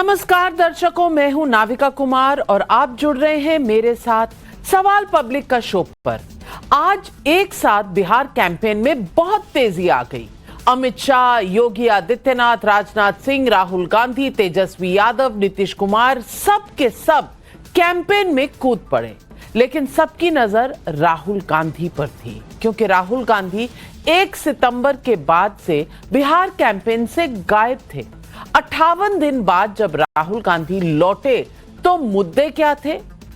नमस्कार दर्शकों, मैं हूं नाविका कुमार और आप जुड़ रहे हैं मेरे साथ सवाल पब्लिक का शो पर। आज एक साथ बिहार कैंपेन में बहुत तेजी आ गई। अमित शाह, योगी आदित्यनाथ, राजनाथ सिंह, राहुल गांधी, तेजस्वी यादव, नीतीश कुमार सब के सब कैंपेन में कूद पड़े। लेकिन सबकी नजर राहुल गांधी पर थी, क्योंकि राहुल गांधी 1 सितंबर के बाद से बिहार कैंपेन से गायब थे। 58 दिन बाद जब राहुल गांधी लौटे तो मुद्दे क्या थे?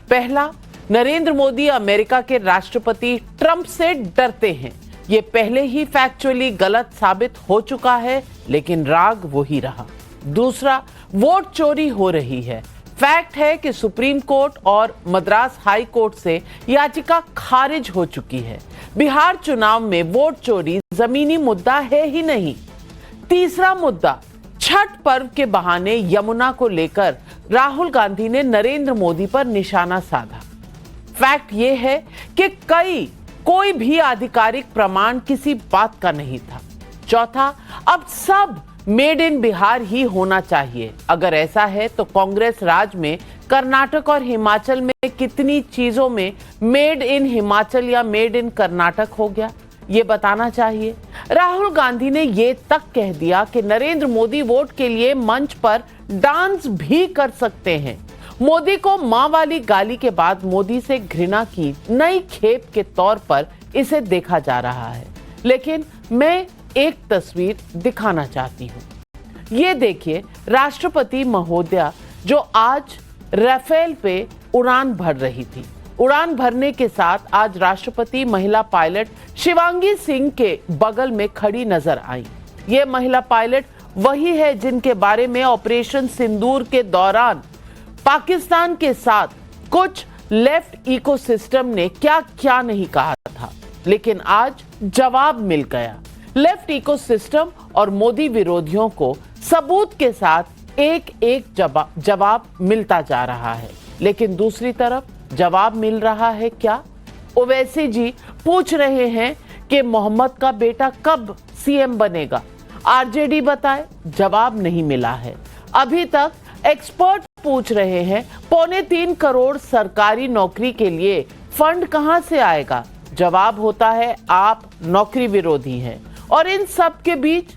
पहला, नरेंद्र मोदी अमेरिका के राष्ट्रपति ट्रंप से डरते हैं। ये पहले ही फैक्चुअली गलत साबित हो चुका है, लेकिन राग वही रहा। दूसरा, वोट चोरी हो रही है। फैक्ट है कि सुप्रीम कोर्ट और मद्रास हाई कोर्ट से याचिका खारिज हो चुकी है। बिहार चुनाव में वोट चोरी जमीनी मुद्दा है ही नहीं। तीसरा मुद्दा, छठ पर्व के बहाने यमुना को लेकर राहुल गांधी ने नरेंद्र मोदी पर निशाना साधा। फैक्ट यह है कि कोई भी आधिकारिक प्रमाण किसी बात का नहीं था। चौथा, अब सब मेड इन बिहार ही होना चाहिए। अगर ऐसा है तो कांग्रेस राज में कर्नाटक और हिमाचल में कितनी चीजों में मेड इन हिमाचल या मेड इन कर्नाटक हो गया, ये बताना चाहिए। राहुल गांधी ने ये तक कह दिया कि नरेंद्र मोदी वोट के लिए मंच पर डांस भी कर सकते हैं। मोदी को मां वाली गाली के बाद मोदी से घृणा की नई खेप के तौर पर इसे देखा जा रहा है। लेकिन मैं एक तस्वीर दिखाना चाहती हूं। ये देखिए, राष्ट्रपति महोदया जो आज राफेल पे उड़ान भर रही थी। उड़ान भरने के साथ आज राष्ट्रपति महिला पायलट शिवांगी सिंह के बगल में खड़ी नजर आई। ये महिला पायलट वही है जिनके बारे में ऑपरेशन सिंदूर के दौरान पाकिस्तान के साथ कुछ लेफ्ट इकोसिस्टम ने क्या क्या नहीं कहा था, लेकिन आज जवाब मिल गया। लेफ्ट इकोसिस्टम और मोदी विरोधियों को सबूत के साथ एक एक जवाब मिलता जा रहा है। लेकिन दूसरी तरफ जवाब मिल रहा है क्या? ओवैसी जी पूछ रहे हैं कि मोहम्मद का बेटा कब सीएम बनेगा। आरजेडी बताए, जवाब नहीं मिला है। अभी तक एक्सपर्ट पूछ रहे हैं 3.25 करोड़ सरकारी नौकरी के लिए फंड कहां से आएगा। जवाब होता है आप नौकरी विरोधी हैं। और इन सब के बीच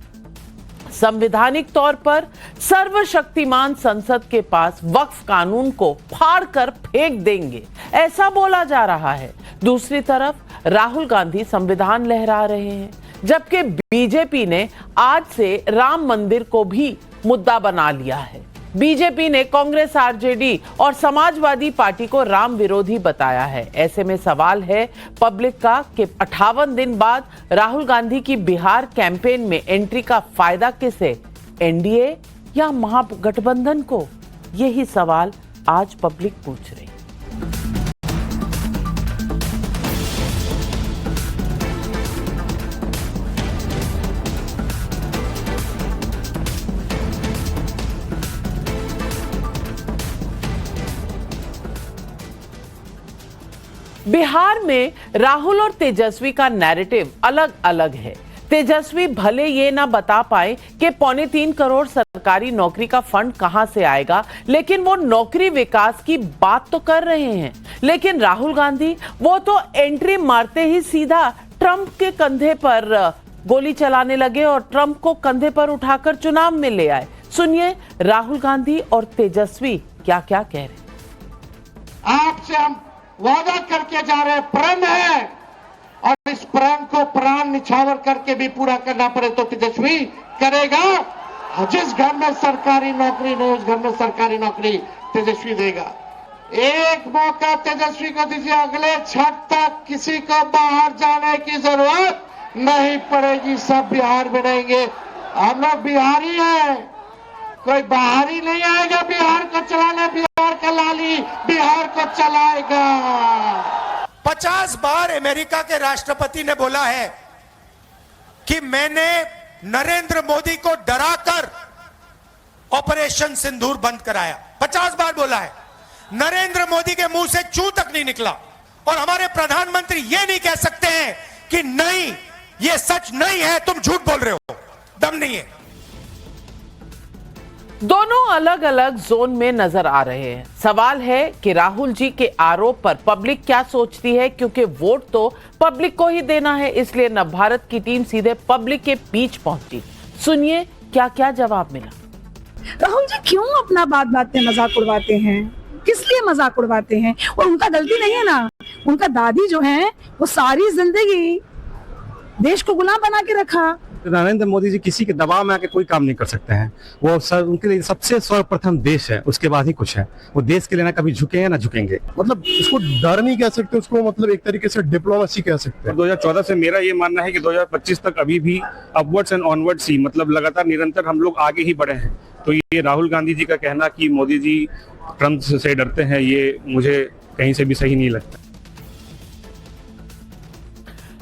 संवैधानिक तौर पर सर्वशक्तिमान संसद के पास वक्फ कानून को फाड़ कर फेंक देंगे, ऐसा बोला जा रहा है। दूसरी तरफ राहुल गांधी संविधान लहरा रहे हैं, जबकि बीजेपी ने आज से राम मंदिर को भी मुद्दा बना लिया है। बीजेपी ने कांग्रेस, आरजेडी और समाजवादी पार्टी को राम विरोधी बताया है। ऐसे में सवाल है पब्लिक का कि 58 दिन बाद राहुल गांधी की बिहार कैंपेन में एंट्री का फायदा किसे, एनडीए या महागठबंधन को? यही सवाल आज पब्लिक पूछ रही। बिहार में राहुल और तेजस्वी का नैरेटिव अलग अलग है। तेजस्वी भले ये ना बता पाए कि 3.25 करोड़ सरकारी नौकरी का फंड कहां से आएगा, लेकिन वो नौकरी विकास की बात तो कर रहे हैं। लेकिन राहुल गांधी वो तो एंट्री मारते ही सीधा ट्रंप के कंधे पर गोली चलाने लगे और ट्रंप को कंधे पर उठाकर चुनाव में ले आए। सुनिए राहुल गांधी और तेजस्वी क्या क्या कह रहे। आपसे हम वादा करके जा रहे, प्रण है, और इस प्रण को प्राण निछावर करके भी पूरा करना पड़े तो तेजस्वी करेगा। जिस घर में सरकारी नौकरी नहीं, उस घर में सरकारी नौकरी तेजस्वी देगा। एक मौका तेजस्वी को दीजिए, अगले छठ तक किसी को बाहर जाने की जरूरत नहीं पड़ेगी, सब बिहार में रहेंगे। हम लोग बिहारी हैं, कोई बाहरी नहीं आएगा बिहार को चलाने। बिहार का लाली बिहार को चलाएगा। 50 बार अमेरिका के राष्ट्रपति ने बोला है कि मैंने नरेंद्र मोदी को डराकर ऑपरेशन सिंदूर बंद कराया। 50 बार बोला है। नरेंद्र मोदी के मुंह से चू तक नहीं निकला। और हमारे प्रधानमंत्री ये नहीं कह सकते हैं कि नहीं, ये सच नहीं है, तुम झूठ बोल रहे हो, दम नहीं है। दोनों अलग अलग जोन में नजर आ रहे हैं। सवाल है कि राहुल जी के आरोप पर पब्लिक क्या सोचती है, क्योंकि वोट तो पब्लिक को ही देना है। इसलिए नवभारत की टीम सीधे पब्लिक के बीच पहुंची। सुनिए क्या क्या जवाब मिला। राहुल जी क्यों अपना बात बात में मजाक उड़वाते हैं? किस लिए मजाक उड़वाते हैं? और उनका गलती नहीं है ना। उनका दादी जो है वो सारी जिंदगी देश को गुलाम बना के रखा। नरेंद्र मोदी जी किसी के दबाव में आके कोई काम नहीं कर सकते हैं। वो सर उनके लिए सबसे सर्वप्रथम देश है, उसके बाद ही कुछ है। वो देश के लिए ना कभी झुकेंगे ना झुकेंगे। मतलब उसको डर नहीं कह सकते, उसको मतलब एक तरीके से डिप्लोमेसी कह सकते हैं। 2014 से मेरा ये मानना है कि 2025 तक अभी भी अपवर्ड्स एंड ऑनवर्ड्स ही, मतलब लगातार निरंतर हम लोग आगे ही बढ़े हैं। तो ये राहुल गांधी जी का कहना कि मोदी जी ट्रंप से डरते हैं, ये मुझे कहीं से भी सही नहीं लगता।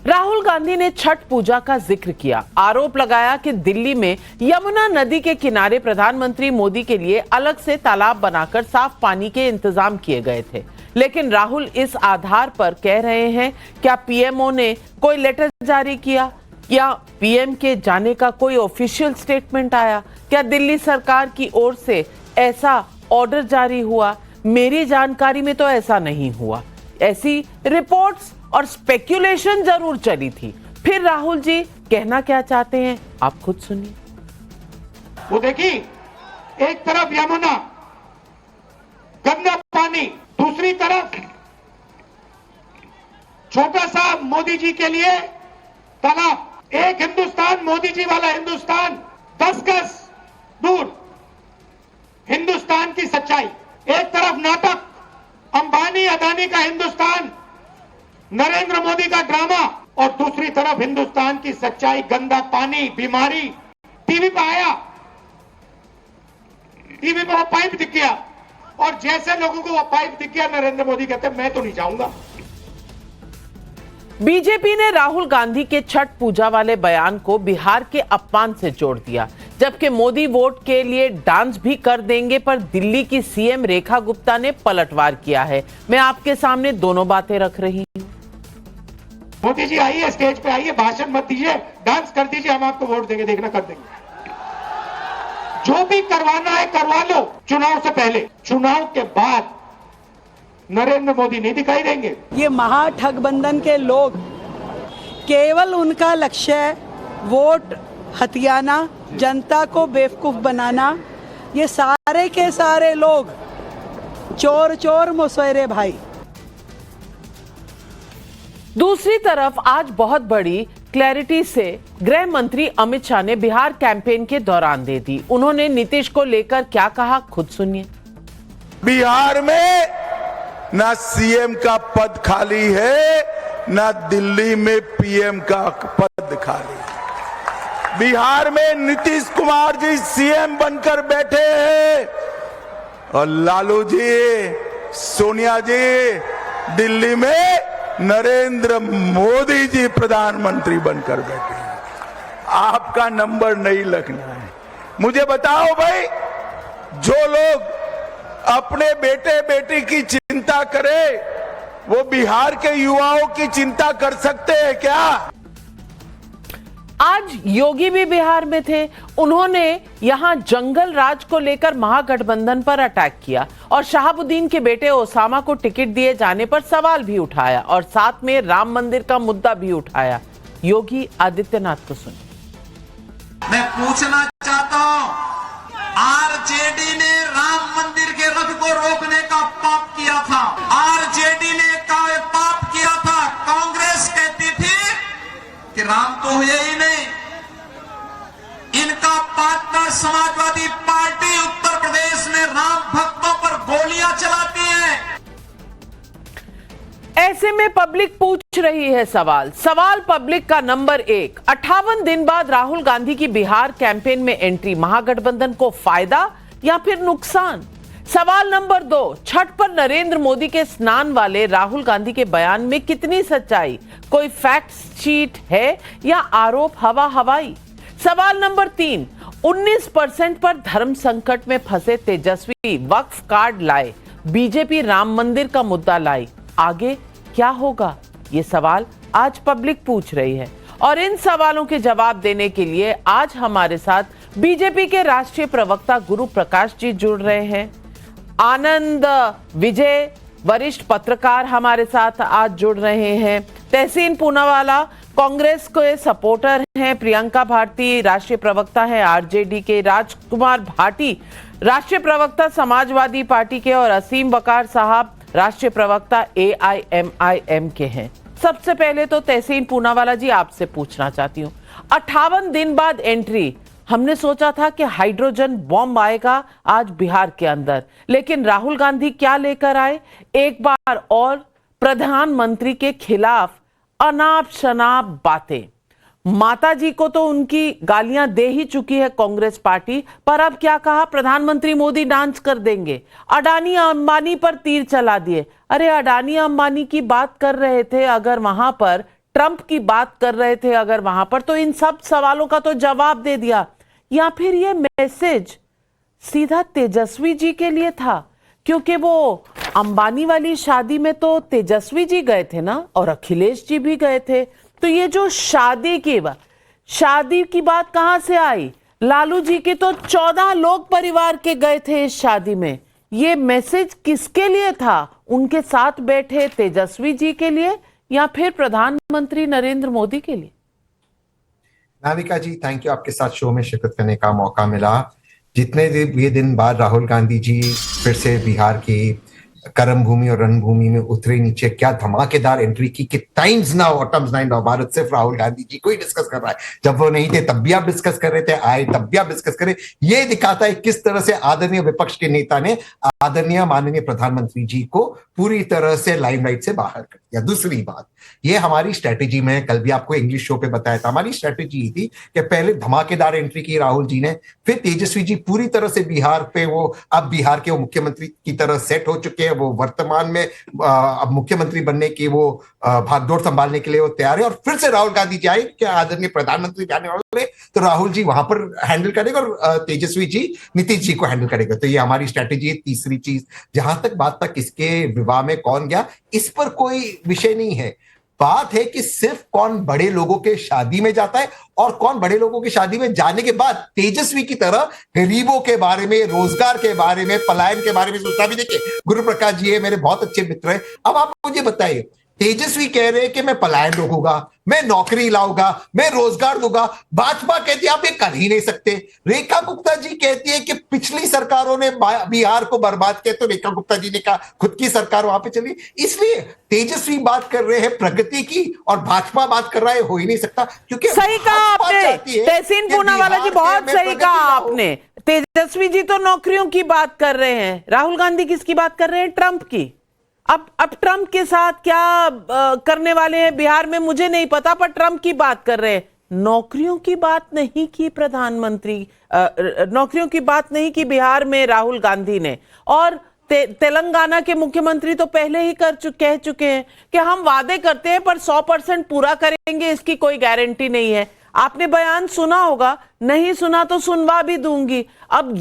राहुल गांधी ने छठ पूजा का जिक्र किया। आरोप लगाया कि दिल्ली में यमुना नदी के किनारे प्रधानमंत्री मोदी के लिए अलग से तालाब बनाकर साफ पानी के इंतजाम किए गए थे। लेकिन राहुल इस आधार पर कह रहे हैं, क्या पीएमओ ने कोई लेटर जारी किया या पीएम के जाने का कोई ऑफिशियल स्टेटमेंट आया? क्या दिल्ली सरकार की ओर से ऐसा ऑर्डर जारी हुआ? मेरी जानकारी में तो ऐसा नहीं हुआ। ऐसी रिपोर्ट्स और स्पेक्यूलेशन जरूर चली थी। फिर राहुल जी कहना क्या चाहते हैं आप खुद सुनिए। वो देखिए, एक तरफ यमुना गंदा पानी, दूसरी तरफ छोटा सा मोदी जी के लिए तालाब। एक हिंदुस्तान, मोदी जी वाला हिंदुस्तान 10 गज दूर हिंदुस्तान की सच्चाई। एक तरफ नाटक, अंबानी अदानी का हिंदुस्तान, नरेंद्र मोदी का ड्रामा, और दूसरी तरफ हिंदुस्तान की सच्चाई, गंदा पानी, बीमारी। टीवी पे आया, टीवी पे वो पाइप दिख गया, और जैसे लोगों को वो पाइप दिख गया, नरेंद्र मोदी कहते मैं तो नहीं जाऊंगा। बीजेपी ने राहुल गांधी के छठ पूजा वाले बयान को बिहार के अपमान से जोड़ दिया, जबकि मोदी वोट के लिए डांस भी कर देंगे पर दिल्ली की सीएम रेखा गुप्ता ने पलटवार किया है। मैं आपके सामने दोनों बातें रख रही हूं। मोदी जी आइए, स्टेज पे आइए, भाषण मत दीजिए, डांस कर दीजिए, हम आपको वोट देंगे, देखना कर देंगे। जो भी करवाना है करवा लो, चुनाव से पहले। चुनाव के बाद नरेंद्र मोदी नहीं दिखाई देंगे। ये महाठगबंधन के लोग, केवल उनका लक्ष्य वोट हथियाना, जनता को बेवकूफ बनाना। ये सारे के सारे लोग चोर चोर मुसैरे भाई। दूसरी तरफ आज बहुत बड़ी क्लैरिटी से गृह मंत्री अमित शाह ने बिहार कैंपेन के दौरान दे दी। उन्होंने नीतीश को लेकर क्या कहा खुद सुनिए। बिहार में ना सीएम का पद खाली है, ना दिल्ली में पीएम का पद खाली है। बिहार में नीतीश कुमार जी सीएम बनकर बैठे हैं और लालू जी, सोनिया जी दिल्ली में नरेंद्र मोदी जी प्रधानमंत्री बनकर बैठे हैं। आपका नंबर नहीं लगना है। मुझे बताओ भाई, जो लोग अपने बेटे बेटी की चिंता करे, वो बिहार के युवाओं की चिंता कर सकते हैं क्या? आज योगी भी बिहार में थे। उन्होंने यहां जंगल राज को लेकर महागठबंधन पर अटैक किया और शहाबुद्दीन के बेटे ओसामा को टिकट दिए जाने पर सवाल भी उठाया और साथ में राम मंदिर का मुद्दा भी उठाया। योगी आदित्यनाथ को सुनिए। मैं पूछना चाहता हूं, आरजेडी ने राम मंदिर के रथ को रोकने का पाप किया था। आरजेडी ने पाप किया था। कांग्रेस कहती थी कि राम तो हुए ही नहीं। इनका पार्टनर समाजवादी पार्टी उत्तर प्रदेश में राम भक्तों पर गोलियां चलाती है। ऐसे में पब्लिक पूछ रही है सवाल पब्लिक का नंबर 1। 58 दिन बाद राहुल गांधी की बिहार कैंपेन में एंट्री, महागठबंधन को फायदा या फिर नुकसान? सवाल नंबर 2, छठ पर नरेंद्र मोदी के स्नान वाले राहुल गांधी के बयान में कितनी सच्चाई? कोई फैक्ट शीट है या आरोप हवा हवाई? सवाल नंबर 3, 19% पर धर्म संकट में फंसे तेजस्वी वक्फ कार्ड लाए, बीजेपी राम मंदिर का मुद्दा लाई, आगे क्या होगा? ये सवाल आज पब्लिक पूछ रही है और इन सवालों के जवाब देने के लिए आज हमारे साथ बीजेपी के राष्ट्रीय प्रवक्ता गुरु प्रकाश जी जुड़ रहे हैं। आनंद विजय वरिष्ठ पत्रकार हमारे साथ आज जुड़ रहे हैं। तहसीन पूनावाला कांग्रेस के सपोर्टर हैं। प्रियंका भारती राष्ट्रीय प्रवक्ता है आरजेडी के। राजकुमार भाटी राष्ट्रीय प्रवक्ता समाजवादी पार्टी के और असीम वकार साहब राष्ट्रीय प्रवक्ता AIMIM के हैं। सबसे पहले तो तहसीन पूनावाला जी आपसे पूछना चाहती हूँ, 58 दिन बाद एंट्री। हमने सोचा था कि हाइड्रोजन बॉम्ब आएगा आज बिहार के अंदर, लेकिन राहुल गांधी क्या लेकर आए? एक बार और प्रधानमंत्री के खिलाफ अनाप शनाप बातें। माता जी को तो उनकी गालियां दे ही चुकी है कांग्रेस पार्टी, पर अब क्या कहा? प्रधानमंत्री मोदी डांस कर देंगे। अडानी अंबानी पर तीर चला दिए। अरे अडानी अंबानी की बात कर रहे थे अगर वहां पर, ट्रंप की बात कर रहे थे अगर वहां पर, तो इन सब सवालों का तो जवाब दे दिया। या फिर ये मैसेज सीधा तेजस्वी जी के लिए था? क्योंकि वो अंबानी वाली शादी में तो तेजस्वी जी गए थे ना, और अखिलेश जी भी गए थे। तो ये जो शादी की बात कहां से आई? लालू जी के तो 14 लोग परिवार के गए थे इस शादी में। ये मैसेज किसके लिए था? उनके साथ बैठे तेजस्वी जी के लिए या फिर प्रधानमंत्री नरेंद्र मोदी के लिए? नाविका जी, थैंक यू, आपके साथ शो में शिरकत करने का मौका मिला। जितने ये दिन बाद राहुल गांधी जी फिर से बिहार की कर्म भूमि और रणभूमि में उतरे नीचे, क्या धमाकेदार एंट्री की कि टाइम्स नाउ और टम्स नाउ भारत सिर्फ राहुल गांधी जी को ही डिस्कस कर रहा है। जब वो नहीं थे तब भी आप डिस्कस कर रहे थे, आए तब भी आप डिस्कस करें। ये दिखाता है किस तरह से आदरणीय विपक्ष के नेता ने आदरणीय माननीय प्रधानमंत्री जी को पूरी तरह से लाइमलाइट से बाहर कर दिया। दूसरी बात, ये हमारी स्ट्रेटेजी में, कल भी आपको इंग्लिश शो पे बताया था, हमारी स्ट्रेटेजी थी कि पहले धमाकेदार एंट्री की राहुल जी ने, फिर तेजस्वी जी पूरी तरह से बिहार पे, वो अब बिहार के वो मुख्यमंत्री की तरह सेट हो चुके हैं। वो वर्तमान में अब मुख्यमंत्री बनने की वो भागदौड़ संभालने के लिए वो तैयार है। और फिर से राहुल गांधी जी आए कि आदरणीय प्रधानमंत्री जाने वाले, तो राहुल जी वहां पर हैंडल करेगा और तेजस्वी जी नीतीश जी को हैंडल करेगा। तो ये हमारी स्ट्रेटेजी है। तीसरी चीज, जहां तक बात तक इसके विवाह में कौन गया, इस पर कोई विषय नहीं है। बात है कि सिर्फ कौन बड़े लोगों के शादी में जाता है और कौन बड़े लोगों की शादी में जाने के बाद तेजस्वी की तरह गरीबों के बारे में, रोजगार के बारे में, पलायन के बारे में सोचता भी। देखिए, गुरु प्रकाश जी है, मेरे बहुत अच्छे मित्र हैं। अब आप मुझे बताइए, तेजस्वी कह रहे हैं कि मैं पलायन रोकूंगा, मैं नौकरी लाऊंगा, मैं रोजगार दूंगा। भाजपा कहती है आप ये कर ही नहीं सकते। रेखा गुप्ता जी कहती है कि पिछली सरकारों ने बिहार को बर्बाद किया, तो रेखा गुप्ता जी ने कहा खुद की सरकार वहां पे चली। इसलिए तेजस्वी बात कर रहे हैं प्रगति की और भाजपा बात कर रहा है, हो ही नहीं सकता। क्योंकि सही कहा आपने, तहसीन पूनावाला जी, बहुत सही कहा आपने। तेजस्वी जी तो नौकरियों की बात कर रहे हैं, राहुल गांधी किसकी बात कर रहे हैं? ट्रंप की। अब ट्रंप के साथ क्या करने वाले हैं बिहार में मुझे नहीं पता, पर ट्रंप की बात कर रहे हैं। नौकरियों की बात नहीं की प्रधानमंत्री, नौकरियों की बात नहीं की बिहार में राहुल गांधी ने। और तेलंगाना के मुख्यमंत्री तो पहले ही कह चुके हैं कि हम वादे करते हैं पर 100% पूरा करेंगे, इसकी कोई गारंटी नहीं है। आपने बयान सुना होगा, नहीं सुना तो सुनवा भी दूंगी। अब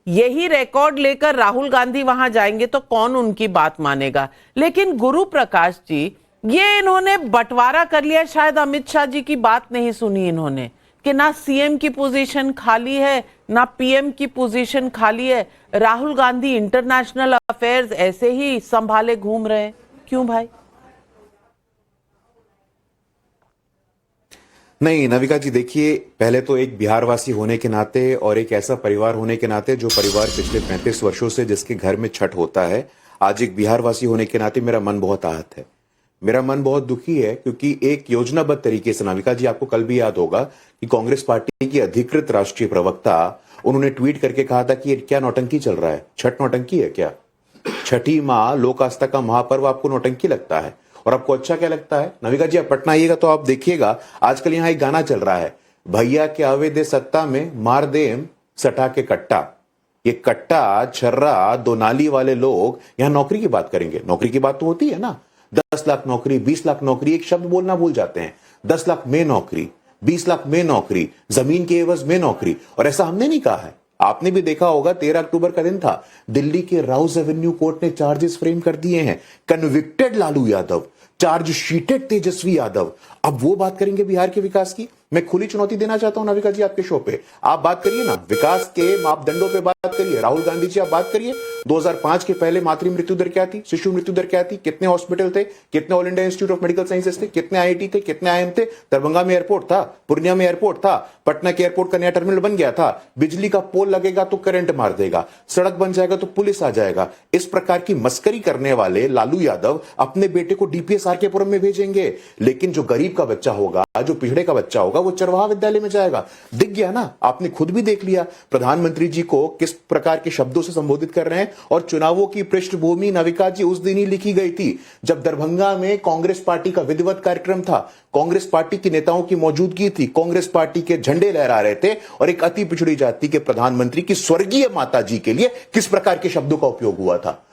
यही रिकॉर्ड लेकर राहुल गांधी वहां जाएंगे तो कौन उनकी बात मानेगा? लेकिन गुरु प्रकाश जी, ये इन्होंने बंटवारा कर लिया। शायद अमित शाह जी की बात नहीं सुनी इन्होंने कि ना सीएम की पोजीशन खाली है ना पीएम की पोजीशन खाली है। राहुल गांधी इंटरनेशनल अफेयर्स ऐसे ही संभाले घूम रहे हैं। क्यों भाई? नहीं नविका जी, देखिए, पहले तो एक बिहारवासी होने के नाते और एक ऐसा परिवार होने के नाते जो परिवार पिछले 35 वर्षों से जिसके घर में छठ होता है, आज एक बिहारवासी होने के नाते मेरा मन बहुत आहत है, मेरा मन बहुत दुखी है। क्योंकि एक योजनाबद्ध तरीके से, नाविका जी आपको कल भी याद होगा कि कांग्रेस पार्टी की अधिकृत राष्ट्रीय प्रवक्ता, उन्होंने ट्वीट करके कहा था कि ये क्या नौटंकी चल रहा है, छठ नौटंकी है क्या? छठी माँ लोक आस्था का महापर्व आपको नौटंकी लगता है? और आपको अच्छा क्या लगता है? नविका जी, आप पटना आइएगा तो आप देखिएगा, आजकल यहां एक गाना चल रहा है, भैया के आवे दे सत्ता में मार देम सटा के कट्टा। ये कट्टा, छर्रा, दो नाली वाले लोग यहां नौकरी की बात करेंगे। नौकरी की बात तो होती है ना, 10 लाख नौकरी, 20 लाख नौकरी, एक शब्द बोलना भूल जाते हैं। 10 लाख में नौकरी, 20 लाख में नौकरी, जमीन के एवज में नौकरी। और ऐसा हमने नहीं कहा है, आपने भी देखा होगा 13 अक्टूबर का दिन था, दिल्ली के राउस एवेन्यू कोर्ट ने चार्जेस फ्रेम कर दिए हैं। Convicted Lalu Yadav, chargesheeted Tejashwi Yadav. अब वो बात करेंगे बिहार के विकास की। मैं खुली चुनौती देना चाहता हूं नाविका जी आपके शो पे, आप बात करिए ना, विकास के मापदंडों पे बात करिए। राहुल गांधी जी आप बात करिए, 2005 के पहले मातृ मृत्यु दर क्या थी, शिशु मृत्यु दर क्या थी, कितने हॉस्पिटल थे, कितने all India institute of medical sciences थे, कितने आईआईटी थे, कितने आईएम थे, दरभंगा में एयरपोर्ट था, पूर्णिया में एयरपोर्ट था, पटना के एयरपोर्ट का नया टर्मिनल बन गया था, बिजली का पोल लगेगा तो करंट मार देगा, सड़क बन जाएगा तो पुलिस आ जाएगा। इस प्रकार की मस्करी करने वाले लालू यादव अपने बेटे को डीपीएस आरकेपुरम में भेजेंगे, लेकिन जो गरीब का बच्चा होगा, जो पिछड़े का बच्चा होगा, वो चरवाहा विद्यालय में जाएगा। दिख गया ना, आपने खुद भी देख लिया प्रधानमंत्री जी को किस प्रकार के शब्दों से संबोधित कर रहे हैं। और चुनावों की पृष्ठभूमि नाविका जी उस दिन ही लिखी गई थी जब दरभंगा में कांग्रेस पार्टी का विधिवत कार्यक्रम था, कांग्रेस पार्टी के नेताओं की मौजूदगी थी, कांग्रेस पार्टी के झंडे लहरा रहे थे, और एक अति पिछड़ी जाति के प्रधानमंत्री की स्वर्गीय माता जी के लिए किस प्रकार के शब्दों का उपयोग हुआ था।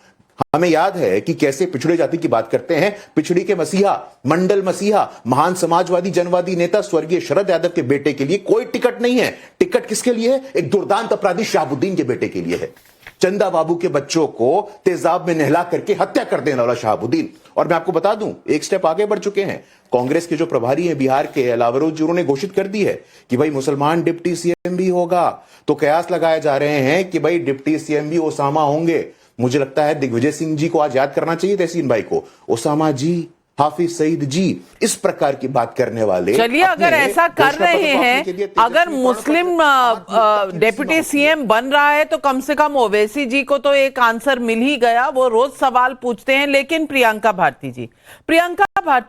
हमें याद है कि कैसे पिछड़े जाति की बात करते हैं। पिछड़ी के मसीहा, मंडल मसीहा, महान समाजवादी जनवादी नेता स्वर्गीय शरद यादव के बेटे के लिए कोई टिकट नहीं है। टिकट किसके लिए है? एक दुर्दांत अपराधी शहाबुद्दीन के बेटे के लिए है। चंदा बाबू के बच्चों को तेजाब में नहला करके हत्या कर देने वाला शहाबुद्दीन। और मैं आपको बता दूं, एक स्टेप आगे बढ़ चुके हैं। कांग्रेस के जो प्रभारी हैं बिहार के, लावरोज जी, उन्होंने घोषित कर दी है कि भाई मुसलमान डिप्टी सीएम भी होगा। तो कयास लगाए जा रहे हैं कि भाई डिप्टी सीएम भी ओसामा होंगे। मुझे लगता है दिग्विजय सिंह जी को आज याद करना चाहिए तहसीन भाई को, ओसामा जी, हाफिज सईद जी, इस प्रकार की बात करने वाले। चलिए, अगर ऐसा कर रहे हैं, अगर मुस्लिम डेप्यूटी सीएम बन रहा है तो कम से कम ओवैसी जी को तो एक आंसर मिल ही गया। वो रोज सवाल पूछते हैं। लेकिन प्रियंका भारती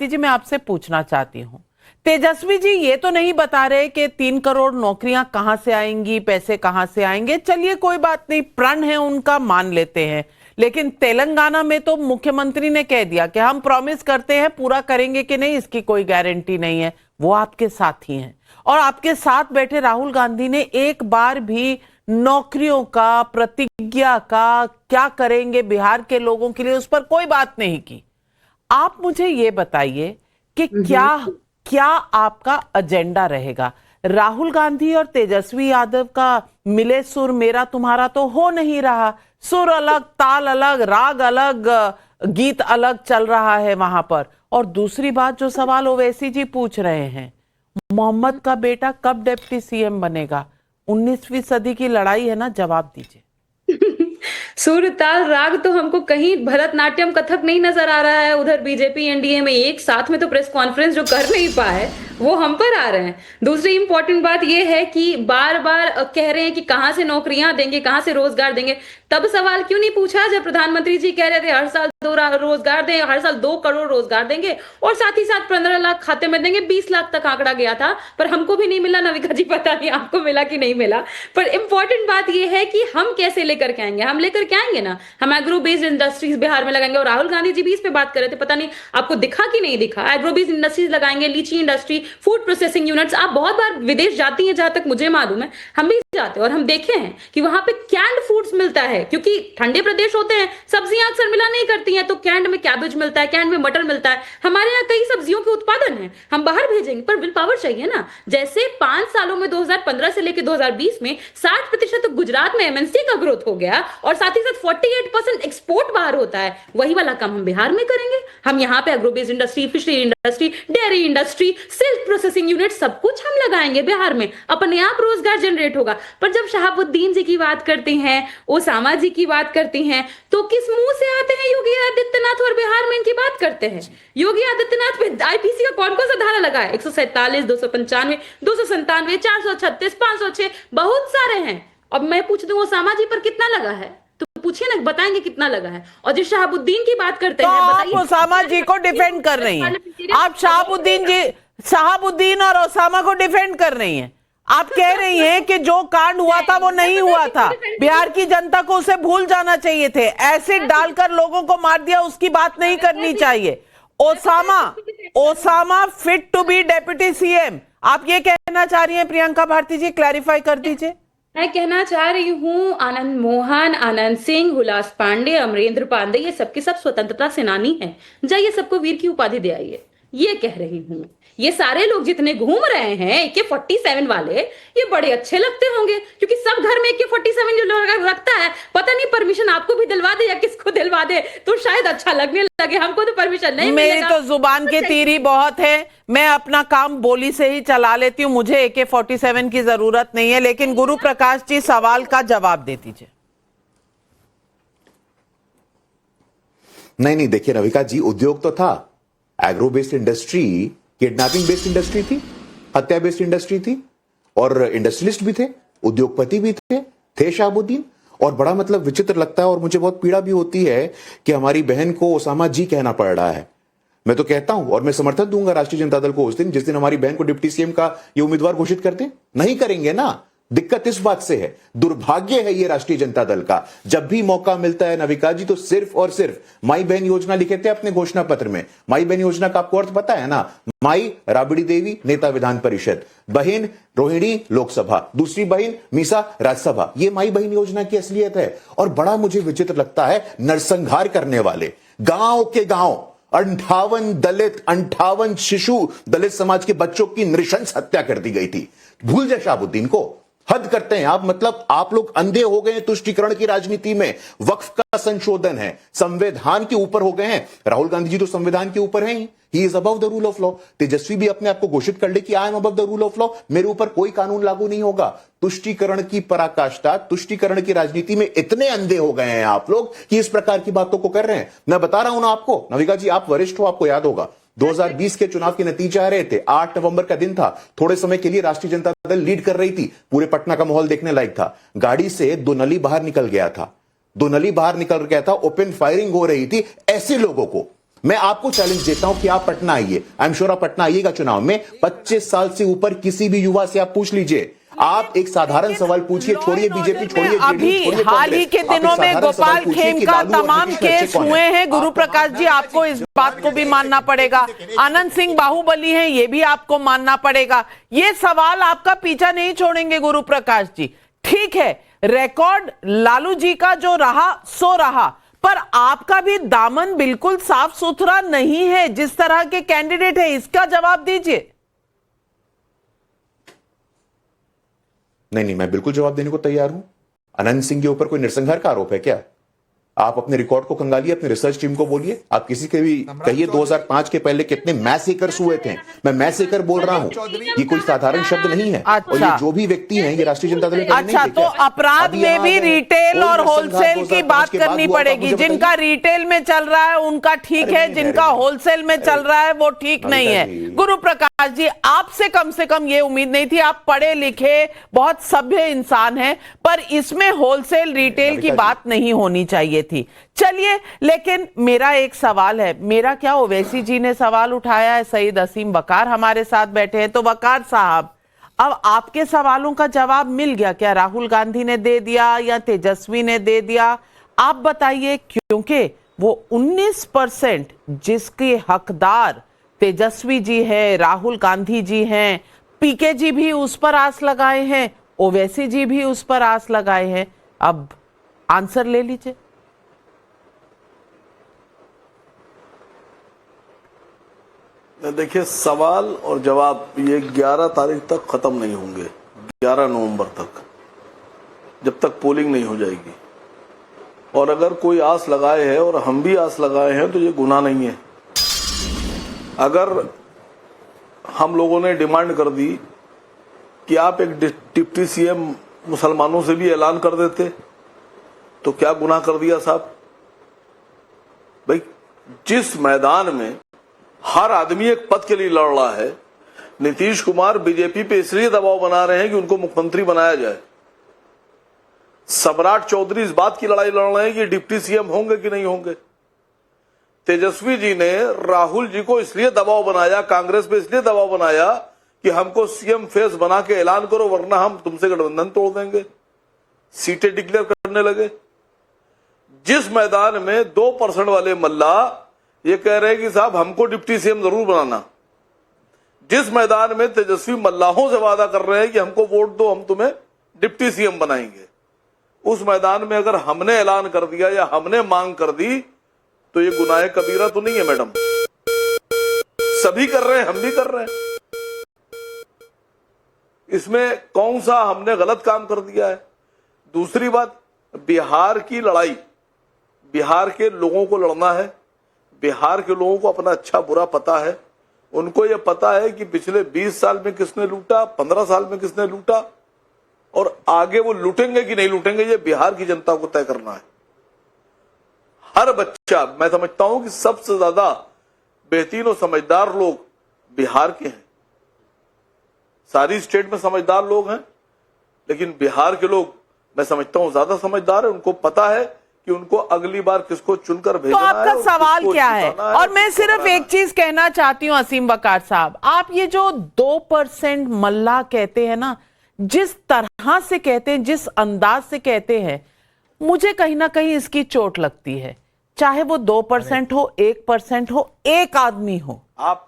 जी, मैं आपसे पूछना चाहती हूँ, तेजस्वी जी ये तो नहीं बता रहे कि 3 करोड़ नौकरियां कहां से आएंगी, पैसे कहां से आएंगे। चलिए कोई बात नहीं, प्रण है उनका, मान लेते हैं। लेकिन तेलंगाना में तो मुख्यमंत्री ने कह दिया कि हम प्रॉमिस करते हैं, पूरा करेंगे कि नहीं इसकी कोई गारंटी नहीं है। वो आपके साथ ही हैं, और आपके साथ बैठे राहुल गांधी ने एक बार भी नौकरियों का, प्रतिज्ञा का, क्या करेंगे बिहार के लोगों के लिए, उस पर कोई बात नहीं की। आप मुझे ये बताइए कि क्या आपका एजेंडा रहेगा? राहुल गांधी और तेजस्वी यादव का मिले सुर मेरा तुम्हारा तो हो नहीं रहा। सुर अलग, ताल अलग, राग अलग, गीत अलग चल रहा है वहां पर। और दूसरी बात, जो सवाल ओवैसी जी पूछ रहे हैं, मोहम्मद का बेटा कब डिप्टी सीएम बनेगा? 19वीं सदी की लड़ाई है ना, जवाब दीजिए। सुर ताल राग तो हमको कहीं भरतनाट्यम कथक नहीं नजर आ रहा है। उधर बीजेपी एनडीए में एक साथ में तो प्रेस कॉन्फ्रेंस जो कर नहीं पाए वो हम पर आ रहे हैं। दूसरी इंपॉर्टेंट बात यह है कि बार बार कह रहे हैं कि कहां से नौकरियां देंगे, कहां से रोजगार देंगे। तब सवाल क्यों नहीं पूछा जब प्रधानमंत्री जी कह रहे थे हर साल 2 रोजगार दें, हर साल 2 करोड़ रोजगार देंगे और साथ ही साथ 15 लाख खाते में देंगे। 20 लाख तक आंकड़ा गया था, पर हमको भी नहीं मिला। नविका जी पता नहीं आपको मिला कि नहीं मिला। पर इंपॉर्टेंट बात यह है कि हम कैसे लेकर के आएंगे। हम लेकर के आएंगे ना, हम एग्रो बेस्ड इंडस्ट्रीज बिहार में लगाएंगे। और राहुल गांधी जी भी इस पे बात कर रहे थे, पता नहीं आपको दिखा कि नहीं दिखा। एग्रो बेस्ड इंडस्ट्रीज लगाएंगे, लीची इंडस्ट्री, फूड प्रोसेसिंग यूनिट्स। आप बहुत बार विदेश जाती हैं, जहां तक मुझे मालूम है, हम भी जाते हैं और हम देखे हैं कि वहां पे कैंड फूड्स मिलता है, क्योंकि ठंडे प्रदेश होते हैं, सब्जियां अक्सर मिला नहीं करती हैं, तो कैंड में कैबेज मिलता है, कैंड में मटर मिलता है। हमारे यहाँ कई सब्जियों के उत्पादन है, हम बाहर भेजेंगे, पर विल पावर चाहिए ना। जैसे 5 सालों में 2015 से लेकर 2020 में 60% तो गुजरात में एमएनसी का ग्रोथ हो गया और साथ ही साथ 48% एक्सपोर्ट बाहर होता है। वही वाला काम हम बिहार में करेंगे। हम यहाँ पे agro based industry, fishery industry, dairy industry, silk processing unit, सब कुछ हम लगाएंगे बिहार में। अपने आप रोजगार जनरेट होगा। पर जब शहाबुद्दीन जी की बात करती हैं, ओसामा जी की बात करती हैं, तो किस मुंह से आते हैं योगी आदित्यनाथ और बिहार में इनकी बात करते हैं? योगी आदित्यनाथ पे आईपीसी का कौन कौन सा धारा लगा है? 147, 295, 297, 436, 506, बहुत सारे हैं। अब मैं पूछ दूं ओसामा जी पर कितना लगा है, तो पूछिए ना, बताएंगे कितना लगा है। और जो शहाबुद्दीन की बात करते हैं, आप ओसामा जी को डिफेंड कर रही हैं, आप शहाबुद्दीन और ओसामा को डिफेंड कर रही हैं। आप कह रही हैं कि जो कांड हुआ था वो नहीं हुआ था, बिहार की जनता को उसे भूल जाना चाहिए थे, एसिड डालकर लोगों को मार दिया, उसकी बात नहीं करनी चाहिए। Osama fit to be deputy CM, आप ये कहना चाह रही हैं? प्रियंका भारती जी, क्लैरिफाई कर दीजिए। मैं कहना चाह रही हूँ, आनंद मोहन, आनंद सिंह, हुलास पांडे, अमरेंद्र पांडे, ये सबके सब स्वतंत्रता सेनानी हैं। जाइए सबको वीर की उपाधि दे आइए। ये कह रही हूं। ये सारे लोग जितने घूम रहे हैं AK-47 वाले, ये बड़े अच्छे लगते होंगे, क्योंकि सब घर में AK-47 जो लोग रखता है, पता नहीं परमिशन आपको भी दिलवा दे या किसको दिलवा दे तो शायद अच्छा लगने लगे। हमको तो परमिशन नहीं मेरी तो जुबान की तीर ही बहुत है, मैं अपना काम बोली से ही चला लेती हूँ, मुझे AK-47 की जरूरत नहीं है। लेकिन गुरु प्रकाश जी सवाल का जवाब दे दीजिए। नहीं देखिए रविका जी, उद्योग तो था, agro based industry, kidnapping based industry थी, हत्या बेस्ड इंडस्ट्री थी, और इंडस्ट्रियलिस्ट भी थे, उद्योगपति भी थे शहाबुद्दीन। और बड़ा मतलब विचित्र लगता है और मुझे बहुत पीड़ा भी होती है कि हमारी बहन को ओसामा जी कहना पड़ रहा है। मैं तो कहता हूं और मैं समर्थन दूंगा राष्ट्रीय जनता दल को उस दिन जिस दिन हमारी बहन को डिप्टी सीएम का ये उम्मीदवार घोषित करते। नहीं करेंगे ना, दिक्कत इस बात से है, दुर्भाग्य है ये राष्ट्रीय जनता दल का। जब भी मौका मिलता है नविका जी तो सिर्फ और सिर्फ माई बहन योजना लिखे थे अपने घोषणा पत्र में। माई बहन योजना का आपको अर्थ पता है ना? माई राबड़ी देवी नेता विधान परिषद, बहन रोहिणी लोकसभा, दूसरी बहन मीसा राज्यसभा, ये माई बहन योजना की असलियत है। और बड़ा मुझे विचित्र लगता है, नरसंहार करने वाले गांव के गांव 58 दलित 58 शिशु दलित समाज के बच्चों की नृशंस हत्या कर दी गई थी। भूल जाए शहाबुद्दीन को, हद करते हैं आप। मतलब आप लोग अंधे हो गए हैं तुष्टीकरण की राजनीति में। वक्फ का संशोधन है, संविधान के ऊपर हो गए हैं। राहुल गांधी जी तो संविधान के ऊपर हैं ही is above the rule of law. Tejashwi भी अपने आप को घोषित कर ले कि I am above the rule of law, मेरे ऊपर कोई कानून लागू नहीं होगा। तुष्टीकरण की पराकाष्ठा, तुष्टीकरण की राजनीति में इतने अंधे हो गए हैं आप लोग कि इस प्रकार की बातों को कर रहे हैं। मैं बता रहा हूं ना आपको, नविका जी आप वरिष्ठ हो, आपको याद होगा 2020 के चुनाव के नतीजे आ रहे थे, 8 नवंबर का दिन था। थोड़े समय के लिए राष्ट्रीय जनता दल लीड कर रही थी, पूरे पटना का माहौल देखने लायक था। गाड़ी से 2 नली बाहर निकल गया था, 2 नली बाहर निकल गया था, ओपन फायरिंग हो रही थी। ऐसे लोगों को मैं आपको चैलेंज देता हूं कि आप पटना आइए, आई एम श्योर आप पटना आइएगा चुनाव में। 25 साल से ऊपर किसी भी युवा से आप पूछ लीजिए, आप एक साधारण सवाल पूछिए, छोड़िए बीजेपी, छोड़िए अभी हाल ही के दिनों में गोपाल खेम का तमाम केस हुए हैं। गुरु प्रकाश जी आपको इस बात को भी मानना पड़ेगा, आनंद सिंह बाहुबली हैं, ये भी आपको मानना पड़ेगा। ये सवाल आपका पीछा नहीं छोड़ेंगे गुरु प्रकाश जी। ठीक है, रिकॉर्ड लालू जी का जो रहा सो रहा, पर आपका भी दामन बिल्कुल साफ सुथरा नहीं है जिस तरह के कैंडिडेट है, इसका जवाब दीजिए। नहीं मैं बिल्कुल जवाब देने को तैयार हूं। अनंत सिंह के ऊपर कोई नरसंहार का आरोप है क्या? आप अपने रिकॉर्ड को कंगालिए, अपने रिसर्च टीम को बोलिए, आप किसी के भी कहिए 2005 के पहले कितने मैसेकर्स हुए थे। मैं मैसेकर बोल रहा हूं, ये कोई साधारण शब्द नहीं है। अच्छा। और ये जो भी व्यक्ति हैं ये राष्ट्रीय जनता दल अच्छा, तो अपराध में भी रिटेल और होलसेल की बात करनी पड़ेगी। जिनका रिटेल में चल रहा है उनका ठीक है, जिनका होलसेल में चल रहा है वो ठीक नहीं है। गुरु प्रकाश जी आपसे कम से कम ये उम्मीद नहीं थी, आप पढ़े लिखे बहुत सभ्य इंसान हैं, पर इसमें होलसेल रिटेल की बात नहीं होनी चाहिए थी। चलिए, लेकिन मेरा एक सवाल है, मेरा क्या ओवैसी जी ने सवाल उठाया है, सईद असीम वकार हमारे साथ बैठे हैं, तो वकार साहब अब आपके सवालों का जवाब मिल गया क्या? राहुल गांधी ने दे दिया या तेजस्वी ने दे दिया? आप बताइए, क्योंकि वो 19% जिसके हकदार तेजस्वी जी है, राहुल गांधी जी हैं, पीके जी भी उस पर आस लगाए हैं, ओवैसी जी भी उस पर आस लगाए हैं। अब आंसर ले लीजिए। देखिए, सवाल और जवाब ये 11 तारीख तक खत्म नहीं होंगे, 11 नवंबर तक, जब तक पोलिंग नहीं हो जाएगी। और अगर कोई आस लगाए है और हम भी आस लगाए हैं तो ये गुनाह नहीं है। अगर हम लोगों ने डिमांड कर दी कि आप एक डिप्टी सीएम मुसलमानों से भी ऐलान कर देते तो क्या गुनाह कर दिया साहब? भाई, जिस मैदान में हर आदमी एक पद के लिए लड़ रहा है, नीतीश कुमार बीजेपी पे इसलिए दबाव बना रहे हैं कि उनको मुख्यमंत्री बनाया जाए। सम्राट चौधरी इस बात की लड़ाई लड़ रहे हैं कि डिप्टी सीएम होंगे कि नहीं होंगे। तेजस्वी जी ने राहुल जी को इसलिए दबाव बनाया, कांग्रेस पे इसलिए दबाव बनाया कि हमको सीएम फेस बना के ऐलान करो वरना हम तुमसे गठबंधन तोड़ देंगे। सीटें डिक्लेयर करने लगे। जिस मैदान में 2% वाले मल्ला ये कह रहे हैं कि साहब हमको डिप्टी सीएम जरूर बनाना, जिस मैदान में तेजस्वी मल्लाहों से वादा कर रहे हैं कि हमको वोट दो हम तुम्हें डिप्टी सीएम बनाएंगे, उस मैदान में अगर हमने ऐलान कर दिया या हमने मांग कर दी तो ये गुनाह कबीरा तो नहीं है मैडम। सभी कर रहे हैं, हम भी कर रहे हैं। इसमें कौन सा हमने गलत काम कर दिया है? दूसरी बात, बिहार की लड़ाई बिहार के लोगों को लड़ना है। बिहार के लोगों को अपना अच्छा बुरा पता है। उनको यह पता है कि पिछले 20 साल में किसने लूटा, 15 साल में किसने लूटा, और आगे वो लूटेंगे कि नहीं लूटेंगे, ये बिहार की जनता को तय करना है। हर बच्चा, मैं समझता हूं कि सबसे ज्यादा बेहतरीन और समझदार लोग बिहार के हैं। सारी स्टेट में समझदार लोग हैं, लेकिन बिहार के लोग मैं समझता हूं ज्यादा समझदार है। उनको पता है कि उनको अगली बार किसको चुनकर भेजना है। तो आपका सवाल क्या है? और मैं सिर्फ एक चीज कहना चाहती हूं असीम वकार साहब, आप ये जो 2% मल्ला कहते हैं ना, जिस तरह से कहते हैं, जिस अंदाज से कहते हैं, मुझे कहीं ना कहीं इसकी चोट लगती है। चाहे वो 2% हो, 1% हो, एक आदमी हो, आप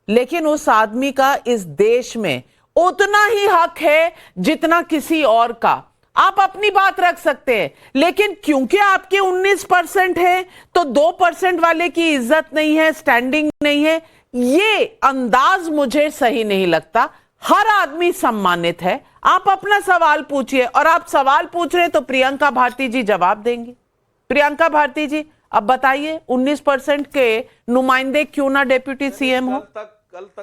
लेकिन उस आदमी का इस देश में उतना ही हक है जितना किसी और का। आप अपनी बात रख सकते हैं, लेकिन क्योंकि आपके 19% है तो 2% वाले की इज्जत नहीं है, स्टैंडिंग नहीं है, ये अंदाज मुझे सही नहीं लगता। हर आदमी सम्मानित है। आप अपना सवाल पूछिए, और आप सवाल पूछ रहे हैं तो प्रियंका भारती जी जवाब देंगी। प्रियंका भारती जी, अब बताइए, 19% के नुमाइंदे क्यों ना डेप्यूटी सीएम हो?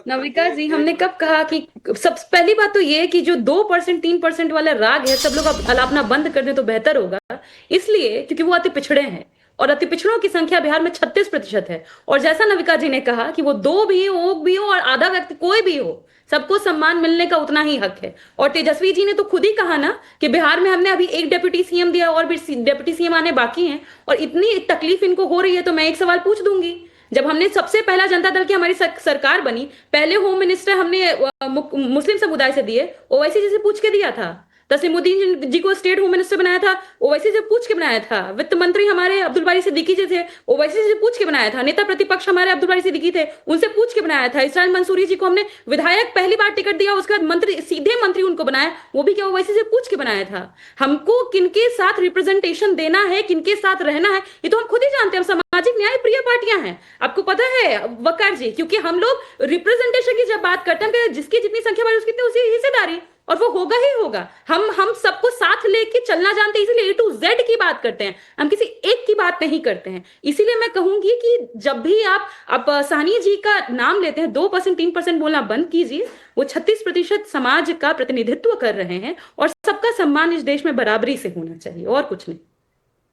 नविका जी, हमने कब कहा कि सबसे पहली बात तो ये है कि जो 2% 3% वाला राग है, सब लोग अब अलापना बंद कर दें तो बेहतर होगा। इसलिए क्योंकि वो अति पिछड़े हैं, और अति पिछड़ों की संख्या बिहार में 36% है। और जैसा नविका जी ने कहा कि वो 2 भी हो, ओक भी हो, और आधा व्यक्ति कोई भी हो, सबको सम्मान मिलने का उतना ही हक है। और तेजस्वी जी ने तो खुद ही कहा ना कि बिहार में हमने अभी एक डेप्यूटी सीएम दिया और भी डेप्यूटी सीएम आने बाकी हैं, और इतनी तकलीफ इनको हो रही है। तो मैं एक सवाल पूछ दूंगी, जब हमने सबसे पहला जनता दल की हमारी सरकार बनी, पहले होम मिनिस्टर हमने मुस्लिम समुदाय से दिए, ओवैसी जी से पूछ के दिया था। तस्लीमुद्दीन जी को स्टेट होम मिनिस्टर बनाया था, ओवैसी से पूछ के बनाया था। वित्त मंत्री हमारे अब्दुल बारी सिद्दीकी जी थे, ओवैसी से पूछ के बनाया था। नेता प्रतिपक्ष हमारे अब्दुल बारी सिद्दीकी थे, उनसे पूछ के बनाया था। इसराइल मंसूरी जी को हमने विधायक पहली बार टिकट दिया, उसके बाद मंत्री, सीधे मंत्री उनको बनाया, वो भी क्या ओवैसी से पूछ के बनाया था। हमको किनके साथ रिप्रेजेंटेशन देना है, किनके साथ रहना है, ये तो हम खुद ही जानते हैं। हम सामाजिक न्याय प्रिय पार्टियां हैं, आपको पता है वकार जी, क्योंकि हम लोग रिप्रेजेंटेशन की जब बात करते हैं, जिसकी जितनी संख्या बढ़ी उसकी उसी हिस्सेदारी, और वो होगा ही होगा। हम सबको साथ लेके चलना जानते हैं, इसीलिए A to Z की बात करते हैं, हम किसी एक की बात नहीं करते हैं। इसीलिए मैं कहूंगी कि जब भी आप साहनी जी का नाम लेते हैं, 2% 3% बोलना बंद कीजिए। वो 36% समाज का प्रतिनिधित्व कर रहे हैं, और सबका सम्मान इस देश में बराबरी से होना चाहिए, और कुछ नहीं।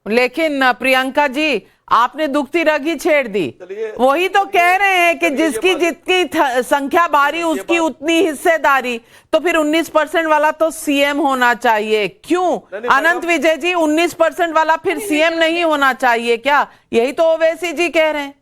लेकिन प्रियंका जी, आपने दुखती रग ही छेड़ दी। वही तो कह रहे हैं कि जिसकी जितनी संख्या भारी उसकी उतनी हिस्सेदारी। तो फिर 19% वाला तो सीएम होना चाहिए। क्यों अनंत विजय जी, 19% वाला फिर सीएम नहीं होना चाहिए क्या? यही तो ओवैसी जी कह रहे हैं।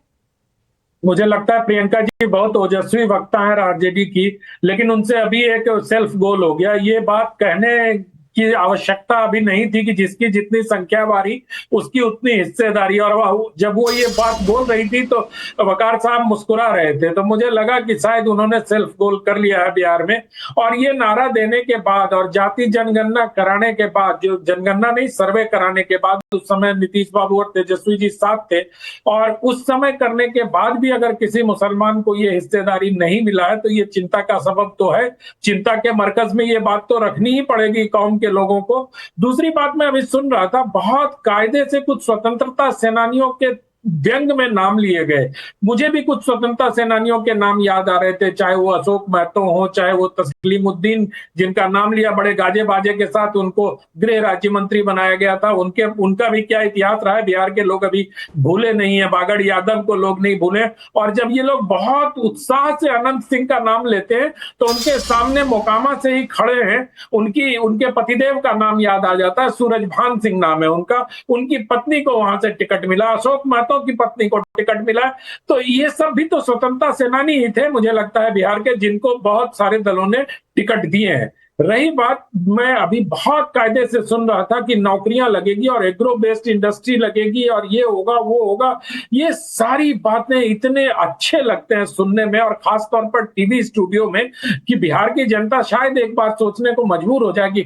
मुझे लगता है प्रियंका जी बहुत ओजस्वी वक्ता है आरजेडी की, लेकिन उनसे अभी एक सेल्फ गोल हो गया। ये बात कहने की आवश्यकता अभी नहीं थी कि जिसकी जितनी संख्या बारी उसकी उतनी हिस्सेदारी। और जब वो ये बात बोल रही थी तो वकार साहब मुस्कुरा रहे थे, तो मुझे लगा कि शायद उन्होंने सेल्फ गोल कर लिया है बिहार में। और ये नारा देने के बाद और जाति जनगणना कराने के बाद, जो जनगणना नहीं सर्वे कराने के बाद, उस समय नीतीश बाबू और तेजस्वी जी साथ थे, और उस समय करने के बाद भी अगर किसी मुसलमान को ये हिस्सेदारी नहीं मिला है तो ये चिंता का सबब तो है। चिंता के मरकज में ये बात तो रखनी ही पड़ेगी कौम के लोगों को। दूसरी बात, मैं अभी सुन रहा था, बहुत कायदे से कुछ स्वतंत्रता सेनानियों के व्यंग में नाम लिए गए। मुझे भी कुछ स्वतंत्रता सेनानियों के नाम याद आ रहे थे, चाहे वो अशोक महतो हो, चाहे वो तस्लीमुद्दीन जिनका नाम लिया बड़े गाजे बाजे के साथ, उनको गृह राज्य मंत्री बनाया गया था। उनका भी क्या इतिहास रहा है बिहार के लोग अभी भूले नहीं है। बागड़ यादव को लोग नहीं भूले। और जब ये लोग बहुत उत्साह से अनंत सिंह का नाम लेते हैं तो उनके सामने मोकामा से ही खड़े हैं, उनके पतिदेव का नाम याद आ जाता है, सूरजभान सिंह नाम है उनका। उनकी पत्नी को वहां से टिकट मिला, अशोक महतो की पत्नी को टिकट मिला। तो ये सब भी तो स्वतंत्रता सेनानी ही थे मुझे लगता है बिहार के, जिनको बहुत सारे दलों ने टिकट दिए हैं। रही बात, मैं अभी बहुत कायदे से सुन रहा था कि नौकरियां लगेगी और एग्रो बेस्ड इंडस्ट्री लगेगी और ये होगा वो होगा। ये सारी बातें इतने अच्छे लगते हैं सुनने में, और खासतौर पर टीवी स्टूडियो में, कि बिहार की जनता शायद एक बात सोचने को मजबूर हो जाएगी,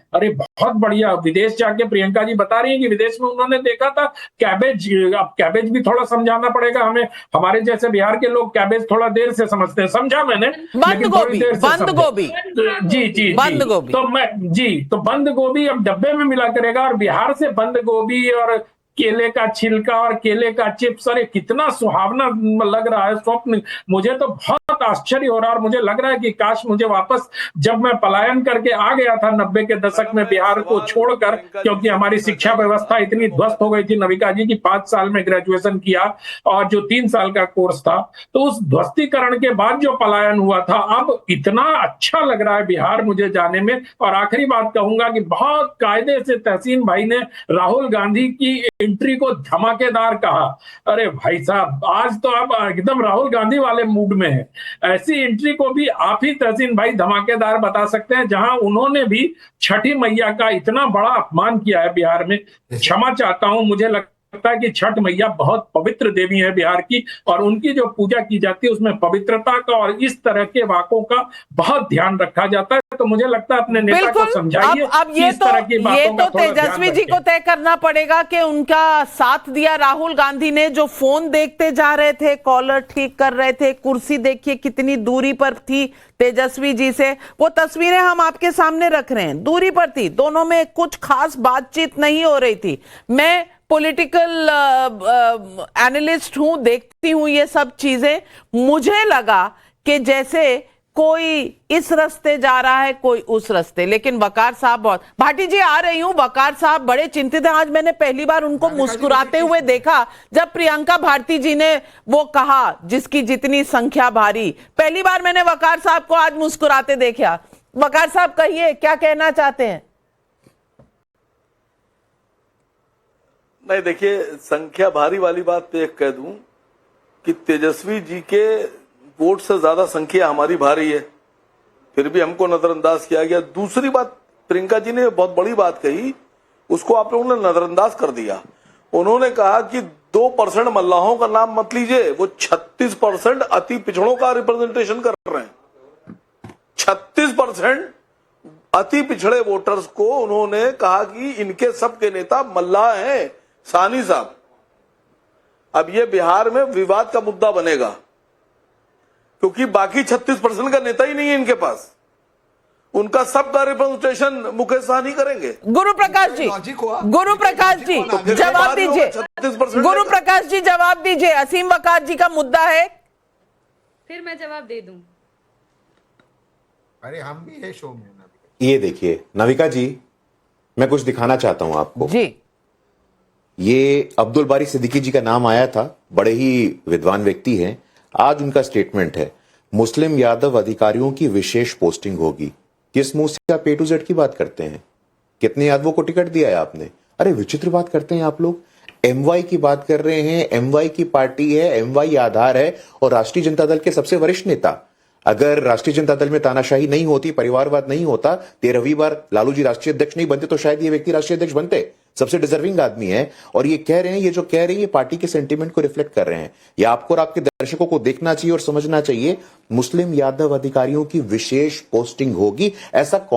अरे बहुत बढ़िया। विदेश जाके प्रियंका जी बता रही हैं कि विदेश में उन्होंने देखा था कैबेज। अब कैबेज भी थोड़ा समझाना पड़ेगा हमें, हमारे जैसे बिहार के लोग कैबेज थोड़ा देर से समझते हैं, समझा मैंने, बंद गोभी, बंद गोभी, जी बंद गोभी, तो बंद गोभी अब डब्बे में मिला करेगा, और बिहार से बंद गोभी और केले का छिलका और केले का चिप्स, अरे कितना सुहावना लग रहा है स्वप्न। मुझे तो बहुत आश्चर्य हो रहा है, और मुझे लग रहा है कि काश मुझे वापस, जब मैं पलायन करके आ गया था 90 के दशक में बिहार को छोड़कर, क्योंकि हमारी शिक्षा व्यवस्था इतनी ध्वस्त हो गई थी नविका जी की, 5 साल में ग्रेजुएशन किया और जो 3 साल का कोर्स था, तो उस ध्वस्तीकरण के बाद जो पलायन हुआ था, अब इतना अच्छा लग रहा है बिहार मुझे जाने में। और आखिरी बात कहूंगा कि बहुत कायदे से तहसीन भाई ने राहुल गांधी की एंट्री को धमाकेदार कहा। अरे भाई साहब, आज तो आप एकदम राहुल गांधी वाले मूड में है। ऐसी एंट्री को भी आप ही तहसीन भाई धमाकेदार बता सकते हैं, जहां उन्होंने भी छठी मैया का इतना बड़ा अपमान किया है बिहार में। क्षमा चाहता हूं, मुझे लगता है कि छठ मैया बहुत पवित्र देवी है बिहार की, और उनकी जो पूजा की जाती है उसमें पवित्रता का और इस तरह के वाकों का बहुत ध्यान रखा जाता है। तो मुझे लगता है अपने नेता को समझाइए। अब ये तो तेजस्वी जी को तय करना पड़ेगा कि उनका साथ दिया राहुल गांधी ने, जो फोन देखते जा रहे थे, कॉलर ठीक कर रहे थे, कुर्सी देखिए कितनी दूरी पर थी तेजस्वी जी से, वो तस्वीरें हम आपके सामने रख रहे हैं, दूरी पर थी, दोनों में कुछ खास बातचीत नहीं हो रही थी। मैं पॉलिटिकल एनालिस्ट हूं, देखती हूं ये सब चीजें, मुझे लगा कि जैसे कोई इस रास्ते जा रहा है, कोई उस रास्ते। लेकिन वकार साहब बहुत, भाटी जी आ रही हूं, वकार साहब बड़े चिंतित हैं। आज मैंने पहली बार उनको मुस्कुराते हुए देखा जब प्रियंका भारती जी ने वो कहा, जिसकी जितनी संख्या भारी। पहली बार मैंने वकार साहब को आज मुस्कुराते देखा। वकार साहब कहिए, क्या कहना चाहते हैं? नहीं, देखिए, संख्या भारी वाली बात पे एक कह दूं कि तेजस्वी जी के वोट से ज्यादा संख्या हमारी भारी है, फिर भी हमको नजरअंदाज किया गया। दूसरी बात, प्रियंका जी ने बहुत बड़ी बात कही, उसको आप लोगों ने नजरअंदाज कर दिया। उन्होंने कहा कि 2% मल्लाहों का नाम मत लीजिए, वो 36% अति पिछड़ों का रिप्रेजेंटेशन कर रहे हैं। 36% अति पिछड़े वोटर्स को उन्होंने कहा कि इनके सबके नेता मल्लाह हैं, सानी साहब। अब ये बिहार में विवाद का मुद्दा बनेगा, क्योंकि बाकी 36% का नेता ही नहीं है इनके पास। उनका सबका रिप्रेजेंटेशन मुकेश सहनी करेंगे। गुरु प्रकाश जी, गुरु प्रकाश जी जवाब दीजिए, गुरु प्रकाश जी जवाब दीजिए। असीम वकार जी का मुद्दा है, फिर मैं जवाब दे दूं। अरे हम भी है शो में। ये देखिए नविका जी, मैं कुछ दिखाना चाहता हूं आपको जी। ये अब्दुल बारी सिद्दीकी जी का नाम आया था, बड़े ही विद्वान व्यक्ति हैं। आज उनका स्टेटमेंट है, मुस्लिम यादव अधिकारियों की विशेष पोस्टिंग होगी। किस मुंह से आप A to Z की बात करते हैं? कितने यादवों को टिकट दिया है आपने? अरे विचित्र बात करते हैं आप लोग। MY की बात कर रहे हैं, MY की पार्टी है, MY आधार है और राष्ट्रीय जनता दल के सबसे वरिष्ठ नेता। अगर राष्ट्रीय जनता दल में तानाशाही नहीं होती, परिवारवाद नहीं होता, 13वीं बार लालू जी राष्ट्रीय अध्यक्ष नहीं बनते, तो शायद ये व्यक्ति राष्ट्रीय अध्यक्ष बनते। सबसे डिजर्विंग आदमी है, और ये कह रहे हैं, ये जो कह रहे हैं, ये पार्टी के सेंटीमेंट को रिफ्लेक्ट कर रहे हैं। ये आपको और आपके दर्शकों को देखना चाहिए और समझना चाहिए। मुस्लिम यादव अधिकारियों की विशेष पोस्टिंग होगी, ऐसा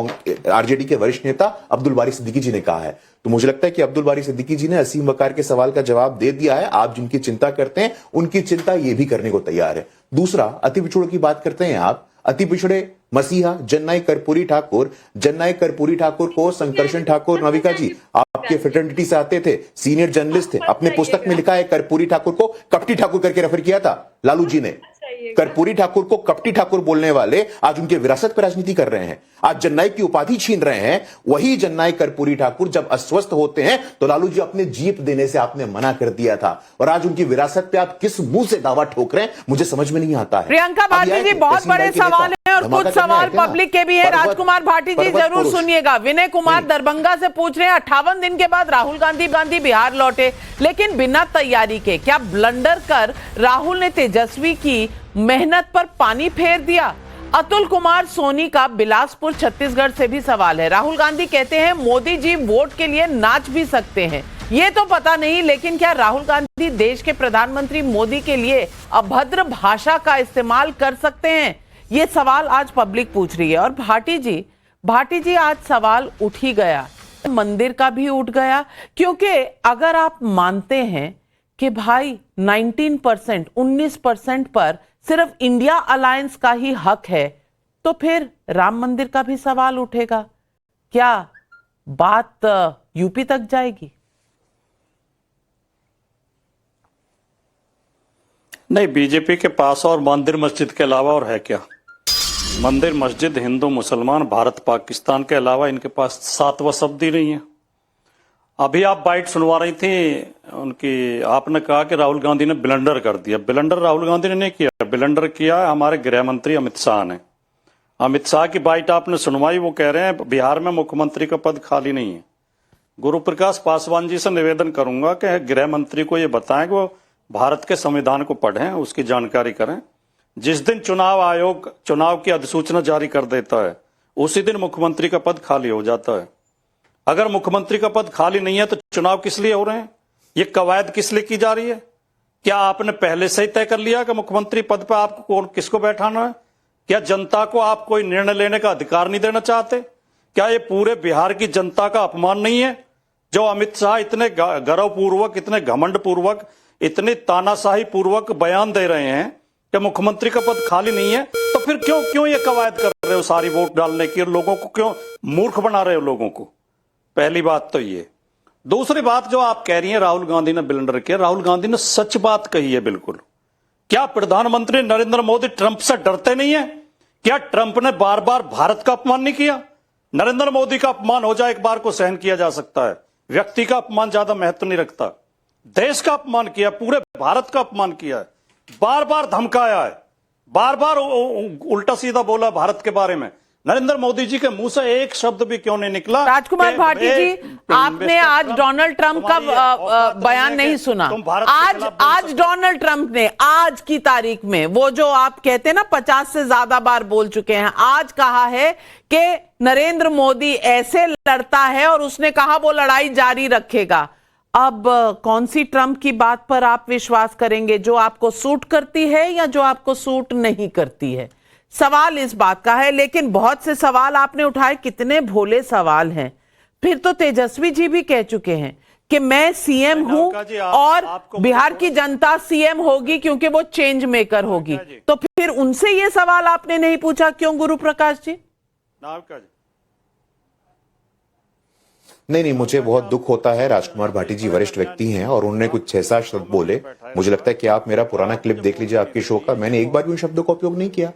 आरजेडी के वरिष्ठ नेता अब्दुल बारी सिद्दीकी जी ने कहा है। तो मुझे लगता है कि अब्दुल बारी सिद्दीकी जी ने असीम वकार के सवाल का जवाब दे दिया है। आप जिनकी चिंता करते हैं, उनकी चिंता ये भी करने को तैयार है। दूसरा, अति पिछड़ों की बात करते हैं आप। अति पिछड़े मसीहा जन्नाई कर्पूरी ठाकुर, जन्नाई कर्पूरी ठाकुर को संकर्षण ठाकुर, नविका जी आपके फ्रेटर्निटी से आते थे, सीनियर जर्नलिस्ट थे। अपने पुस्तक में लिखा है कर्पूरी ठाकुर को कपटी ठाकुर करके रेफर किया था लालू जी ने। कर्पूरी ठाकुर को कपटी ठाकुर बोलने वाले आज उनके विरासत पर राजनीति कर रहे हैं, आज जन्नाई की उपाधि छीन रहे हैं। वही जन्नाई कर्पूरी ठाकुर जब अस्वस्थ होते हैं तो लालू जी अपने जीप देने से आपने मना कर दिया था, और आज उनकी विरासत पे आप किस मुंह से दावा ठोक रहे हैं, मुझे समझ में नहीं आता है। प्रियंका भारती जी, बहुत बड़े सवाल हैं और कुछ सवाल पब्लिक के भी है। राजकुमार भाटी जी जरूर सुनिएगा। विनय कुमार दरभंगा से पूछ रहे हैं, 58 दिन के बाद राहुल गांधी बिहार लौटे, लेकिन बिना तैयारी के। क्या ब्लंडर कर राहुल ने तेजस्वी की मेहनत पर पानी फेर दिया? अतुल कुमार सोनी का बिलासपुर छत्तीसगढ़ से भी सवाल है। राहुल गांधी कहते हैं मोदी जी वोट के लिए नाच भी सकते हैं, ये तो पता नहीं, लेकिन क्या राहुल गांधी देश के प्रधानमंत्री मोदी के लिए अभद्र भाषा का इस्तेमाल कर सकते हैं? ये सवाल आज पब्लिक पूछ रही है। और भाटी जी आज सवाल उठ ही गया मंदिर का भी उठ गया, क्योंकि अगर आप मानते हैं कि भाई 19% पर सिर्फ इंडिया अलायंस का ही हक है, तो फिर राम मंदिर का भी सवाल उठेगा। क्या बात यूपी तक जाएगी? नहीं, बीजेपी के पास और मंदिर मस्जिद के अलावा और है क्या? मंदिर मस्जिद हिंदू मुसलमान भारत पाकिस्तान के अलावा इनके पास 7वां शब्द ही नहीं है। अभी आप बाइट सुनवा रही थी उनकी, आपने कहा कि राहुल गांधी ने ब्लंडर कर दिया। ब्लंडर राहुल गांधी ने नहीं किया, ब्लंडर किया हमारे गृह मंत्री अमित शाह ने। अमित शाह की बाइट आपने सुनवाई, वो कह रहे हैं बिहार में मुख्यमंत्री का पद खाली नहीं है। गुरु प्रकाश पासवान जी से निवेदन करूंगा कि गृह मंत्री को ये बताएं कि वो भारत के संविधान को पढ़ें, उसकी जानकारी करें। जिस दिन चुनाव आयोग चुनाव की अधिसूचना जारी कर देता है, उसी दिन मुख्यमंत्री का पद खाली हो जाता है। अगर मुख्यमंत्री का पद खाली नहीं है तो चुनाव किस लिए हो रहे हैं? ये कवायद किस लिए की जा रही है? क्या आपने पहले से ही तय कर लिया कि मुख्यमंत्री पद पर आपको कौन किसको बैठाना है? क्या जनता को आप कोई निर्णय लेने का अधिकार नहीं देना चाहते? क्या ये पूरे बिहार की जनता का अपमान नहीं है जो अमित शाह इतने गर्वपूर्वक, इतने घमंड पूर्वक, इतनी तानाशाही पूर्वक बयान दे रहे हैं कि मुख्यमंत्री का पद खाली नहीं है? तो फिर क्यों ये कवायद कर रहे हो सारी वोट डालने की, और लोगों को क्यों मूर्ख बना रहे हो लोगों को? पहली बात तो ये। दूसरी बात जो आप कह रही हैं राहुल गांधी ने ब्लंडर किया, राहुल गांधी ने सच बात कही है बिल्कुल। क्या प्रधानमंत्री नरेंद्र मोदी ट्रंप से डरते नहीं है? क्या ट्रंप ने बार बार भारत का अपमान नहीं किया? नरेंद्र मोदी का अपमान हो जाए एक बार को सहन किया जा सकता है, व्यक्ति का अपमान ज्यादा महत्व नहीं रखता। देश का अपमान किया, पूरे भारत का अपमान किया है, बार बार धमकाया है, बार बार उल्टा सीधा बोला भारत के बारे में। नरेंद्र मोदी जी के मुंह से एक शब्द भी क्यों नहीं निकला? राजकुमार भाटी जी, आपने आज डोनाल्ड ट्रंप का बयान नहीं सुना। आज डोनाल्ड ट्रंप ने आज की तारीख में वो जो आप कहते हैं ना 50 से ज्यादा बार बोल चुके हैं, आज कहा है कि नरेंद्र मोदी ऐसे लड़ता है और उसने कहा वो लड़ाई जारी रखेगा। अब कौन सी ट्रंप की बात पर आप विश्वास करेंगे, जो आपको सूट करती है या जो आपको सूट नहीं करती है? सवाल इस बात का है। लेकिन बहुत से सवाल आपने उठाए, कितने भोले सवाल हैं। फिर तो तेजस्वी जी भी कह चुके हैं कि मैं सीएम हूं और बिहार की जनता सीएम होगी क्योंकि वो चेंज मेकर होगी। तो फिर उनसे ये सवाल आपने नहीं पूछा क्यों, गुरु प्रकाश जी? नहीं, मुझे बहुत दुख होता है। राजकुमार भाटी जी वरिष्ठ व्यक्ति हैं और उन्होंने कुछ 6-7 शब्द बोले। मुझे लगता है कि आप मेरा पुराना क्लिप देख लीजिए आपके शो का, मैंने एक बार भी उन शब्दों का उपयोग नहीं किया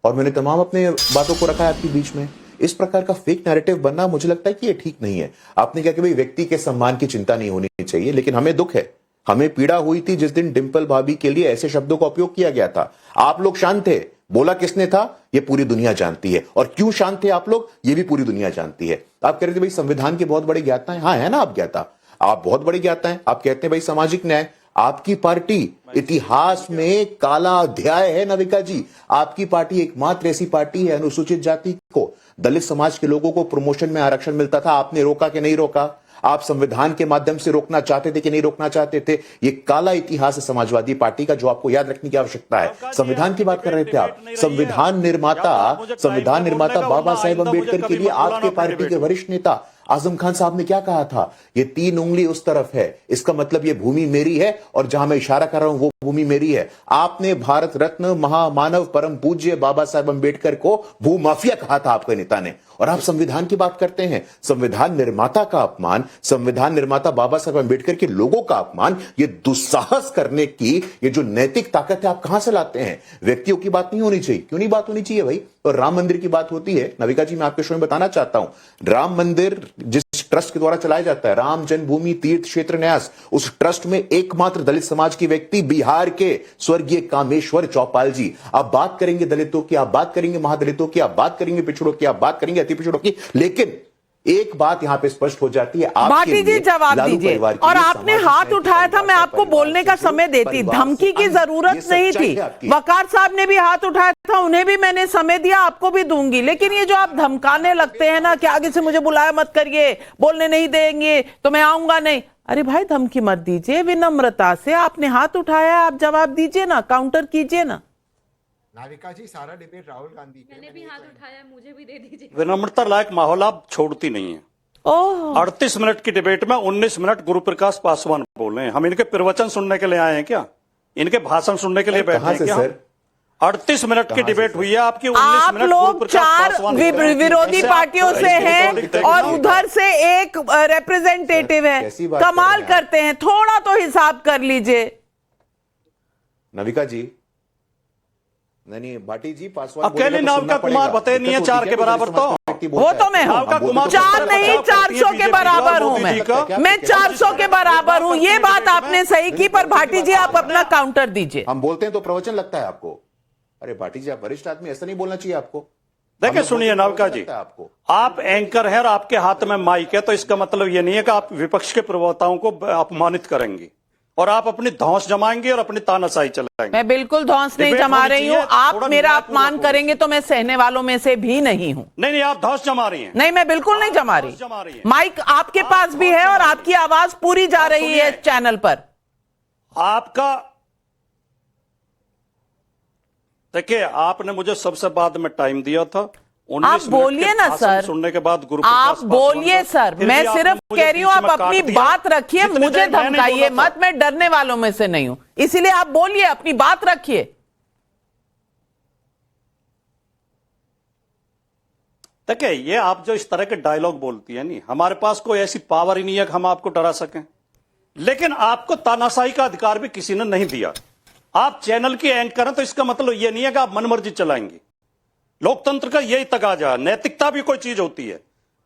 और मैंने तमाम अपने बातों को रखा है आपके बीच में। इस प्रकार का फेक नैरेटिव बनना मुझे लगता है कि ये ठीक नहीं है। आपने कहा कि भाई व्यक्ति के सम्मान की चिंता नहीं होनी चाहिए, लेकिन हमें दुख है, हमें पीड़ा हुई थी जिस दिन डिंपल भाभी के लिए ऐसे शब्दों का उपयोग किया गया था। आप लोग शांत थे, बोला किसने था ये पूरी दुनिया जानती है, और क्यों शांत थे आप लोग ये भी पूरी दुनिया जानती है। आप कह रहे थे भाई संविधान के बहुत बड़े ज्ञाता हैं, हाँ है ना, आप ज्ञाता, आप बहुत बड़े ज्ञाता हैं। आप कहते हैं भाई सामाजिक न्याय, आपकी पार्टी इतिहास में काला अध्याय है नाविका जी। आपकी पार्टी एकमात्र ऐसी पार्टी है, अनुसूचित जाति को, दलित समाज के लोगों को प्रमोशन में आरक्षण मिलता था, आपने रोका कि नहीं रोका? आप संविधान के माध्यम से रोकना चाहते थे कि नहीं रोकना चाहते थे? ये काला इतिहास है समाजवादी पार्टी का, जो आपको याद रखने की आवश्यकता है। संविधान की बात कर रहे थे आप, संविधान निर्माता बाबा साहेब अम्बेडकर के लिए आपके पार्टी के वरिष्ठ नेता आजम खान साहब ने क्या कहा था? ये 3 उंगली उस तरफ है, इसका मतलब ये भूमि मेरी है और जहां मैं इशारा कर रहा हूं वो भूमि मेरी है। आपने भारत रत्न महामानव परम पूज्य बाबा साहेब अम्बेडकर को भूमाफिया कहा था आपके नेता ने, और आप संविधान की बात करते हैं। संविधान निर्माता का अपमान, संविधान निर्माता बाबा साहेब अम्बेडकर के लोगों का अपमान, ये दुस्साहस करने की ये जो नैतिक ताकत है आप कहां से लाते हैं? व्यक्तियों की बात नहीं होनी चाहिए, क्यों नहीं बात होनी चाहिए भाई? और राम मंदिर की बात होती है, नविका जी मैं आपके शो में बताना चाहता हूं, राम मंदिर जिस ट्रस्ट के द्वारा चलाया जाता है, राम जन्मभूमि तीर्थ क्षेत्र न्यास, उस ट्रस्ट में एकमात्र दलित समाज की व्यक्ति बिहार के स्वर्गीय कामेश्वर चौपाल जी। आप बात करेंगे दलितों की, आप बात करेंगे महादलितों की, आप बात करेंगे पिछड़ों की, आप बात करेंगे अति पिछड़ों की, लेकिन एक बात यहां पे स्पष्ट हो जाती है, भाटी जी जवाब दीजिए। और आपने हाथ उठाया था, मैं आपको बोलने का समय देती, धमकी की जरूरत नहीं थी। वकार साहब ने भी हाथ उठाया था, उन्हें भी मैंने समय दिया, आपको भी दूंगी। लेकिन ये जो आप धमकाने लगते हैं ना कि आगे से मुझे बुलाया मत करिए, बोलने नहीं देंगे तो मैं आऊंगा नहीं, अरे भाई धमकी मत दीजिए, विनम्रता से आपने हाथ उठाया, आप जवाब दीजिए ना, काउंटर कीजिए ना। नाविका जी सारा डिबेट राहुल गांधी मैंने भी हाथ उठाया, मुझे भी दे दीजिए। विनम्रता लायक माहौल आप छोड़ती नहीं है। ओह 38 मिनट की डिबेट में 19 मिनट गुरु प्रकाश पासवान बोल रहे हैं। हम इनके प्रवचन सुनने के लिए आए हैं क्या? इनके भाषण सुनने के लिए बैठे हैं क्या? 38 मिनट की डिबेट हुई है आपकी। 19 आप मिनट लोग 4 विरोधी पार्टियों से हैं और उधर से एक रिप्रेजेंटेटिव है। कमाल करते हैं, थोड़ा तो हिसाब कर लीजिए। नविका जी, नहीं भाटी जी, पासवान अकेले नाविका कुमार बते नहीं है 4 के बराबर, तो वो तो मैं हूँ 4 नहीं 400 के बराबर हूँ मैं 400 के बराबर हूँ। ये बात आपने सही की, पर भाटी जी आप अपना काउंटर दीजिए। हम बोलते हैं तो प्रवचन लगता है आपको? अरे भाटी जी, आप वरिष्ठ आदमी, ऐसा नहीं बोलना चाहिए आपको। देखिए सुनिए नाविका जी, आप एंकर हैं और आपके हाथ में माइक है, तो इसका मतलब ये नहीं है कि आप विपक्ष के प्रवक्ताओं को अपमानित करेंगे और आप अपनी धौंस जमाएंगे और अपनी तानाशाही चलाएंगे। मैं बिल्कुल धौंस नहीं जमा रही हूँ। आप मेरा अपमान करेंगे तो मैं सहने वालों में से भी नहीं हूँ। नहीं, आप धौंस जमा रही हैं। नहीं, मैं बिल्कुल नहीं जमा रही। माइक आपके पास भी है और आपकी आवाज पूरी जा रही है इस चैनल पर। आपका देखिए, आपने मुझे सबसे बाद में टाइम दिया था। आप बोलिए ना सर, सुनने के बाद गुरु आप बोलिए सर। मैं सिर्फ कह रही हूं आप अपनी बात रखिए, मुझे धमकाइए मत। मैं डरने वालों में से नहीं हूं, इसीलिए आप बोलिए, अपनी बात रखिए। देखिए, ये आप जो इस तरह के डायलॉग बोलती है नहीं, हमारे पास कोई ऐसी पावर ही नहीं है कि हम आपको डरा सकें, लेकिन आपको तानाशाही का अधिकार भी किसी ने नहीं दिया। आप चैनल की एंकर हैं तो इसका मतलब यह नहीं है कि आप मनमर्जी चलाएंगे। लोकतंत्र का यही तकाजा है। नैतिकता भी कोई चीज होती है,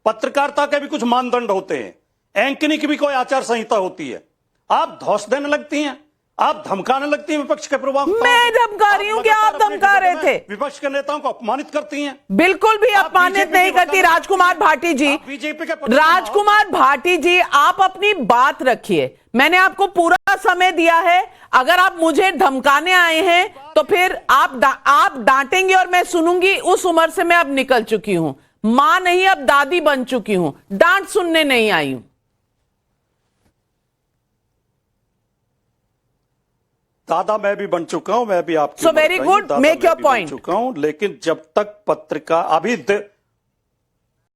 पत्रकारिता के भी कुछ मानदंड होते हैं, एंकरिंग की भी कोई आचार संहिता होती है। आप धौंस देने लगती हैं, आप धमकाने लगती हैं विपक्ष के प्रवक्ताओं। मैं धमका रही हूँ क्या? आप धमका रहे थे? विपक्ष के नेताओं को अपमानित करती हैं। बिल्कुल भी अपमानित नहीं करती राजकुमार भाटी जी। बीजेपी के राजकुमार भाटी जी, आप अपनी बात रखिए। मैंने आपको पूरा समय दिया है। अगर आप मुझे धमकाने आए हैं तो फिर आप डांटेंगे और मैं सुनूंगी। उस उम्र से मैं अब निकल चुकी हूं, मां नहीं अब दादी बन चुकी हूं। डांट सुनने नहीं आई हूं। दादा मैं भी बन चुका हूं, मैं भी आपकी so very good, make your point. चुका हूं, लेकिन जब तक पत्रिका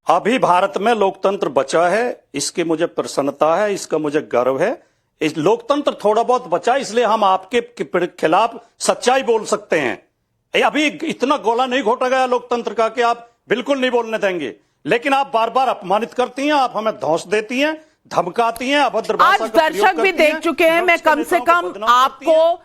अभी भारत में लोकतंत्र बचा है, इसकी मुझे प्रसन्नता है, इसका मुझे गर्व है। इस लोकतंत्र थोड़ा बहुत बचा, इसलिए हम आपके खिलाफ सच्चाई बोल सकते हैं। अभी इतना गोला नहीं घोटा गया लोकतंत्र का कि आप बिल्कुल नहीं बोलने देंगे, लेकिन आप बार बार अपमानित करती हैं, आप हमें धौंस देती हैं, धमकाती हैं, अभद्र भाषा का प्रयोग करती हैं। आज दर्शक भी देख चुके हैं। मैं कम से कम आपको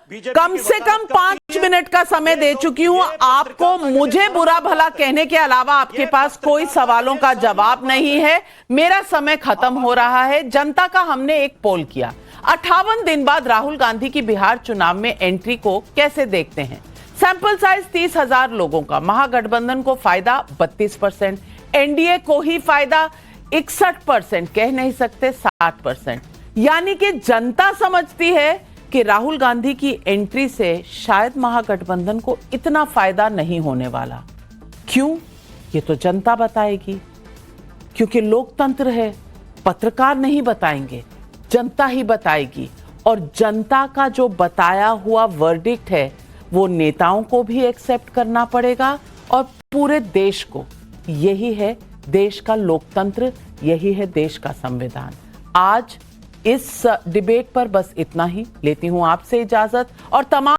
5 मिनट का समय दे चुकी हूं। आपको मुझे बुरा भला कहने के अलावा आपके पास कोई सवालों का जवाब नहीं है। मेरा समय खत्म हो रहा है। जनता का हमने एक पोल किया, 58 दिन बाद राहुल गांधी की बिहार चुनाव में एंट्री को कैसे देखते हैं? सैंपल साइज 30,000 लोगों का। महागठबंधन को फायदा 32%, एनडीए को ही फायदा 61%, कह नहीं सकते 60%। यानी कि जनता समझती है कि राहुल गांधी की एंट्री से शायद महागठबंधन को इतना फायदा नहीं होने वाला। क्यों? ये तो जनता बताएगी, क्योंकि लोकतंत्र है। पत्रकार नहीं बताएंगे, जनता ही बताएगी। और जनता का जो बताया हुआ वर्डिक्ट है वो नेताओं को भी एक्सेप्ट करना पड़ेगा और पूरे देश को। यही है देश का लोकतंत्र, यही है देश का संविधान। आज इस डिबेट पर बस इतना ही। लेती हूं आपसे इजाजत और तमाम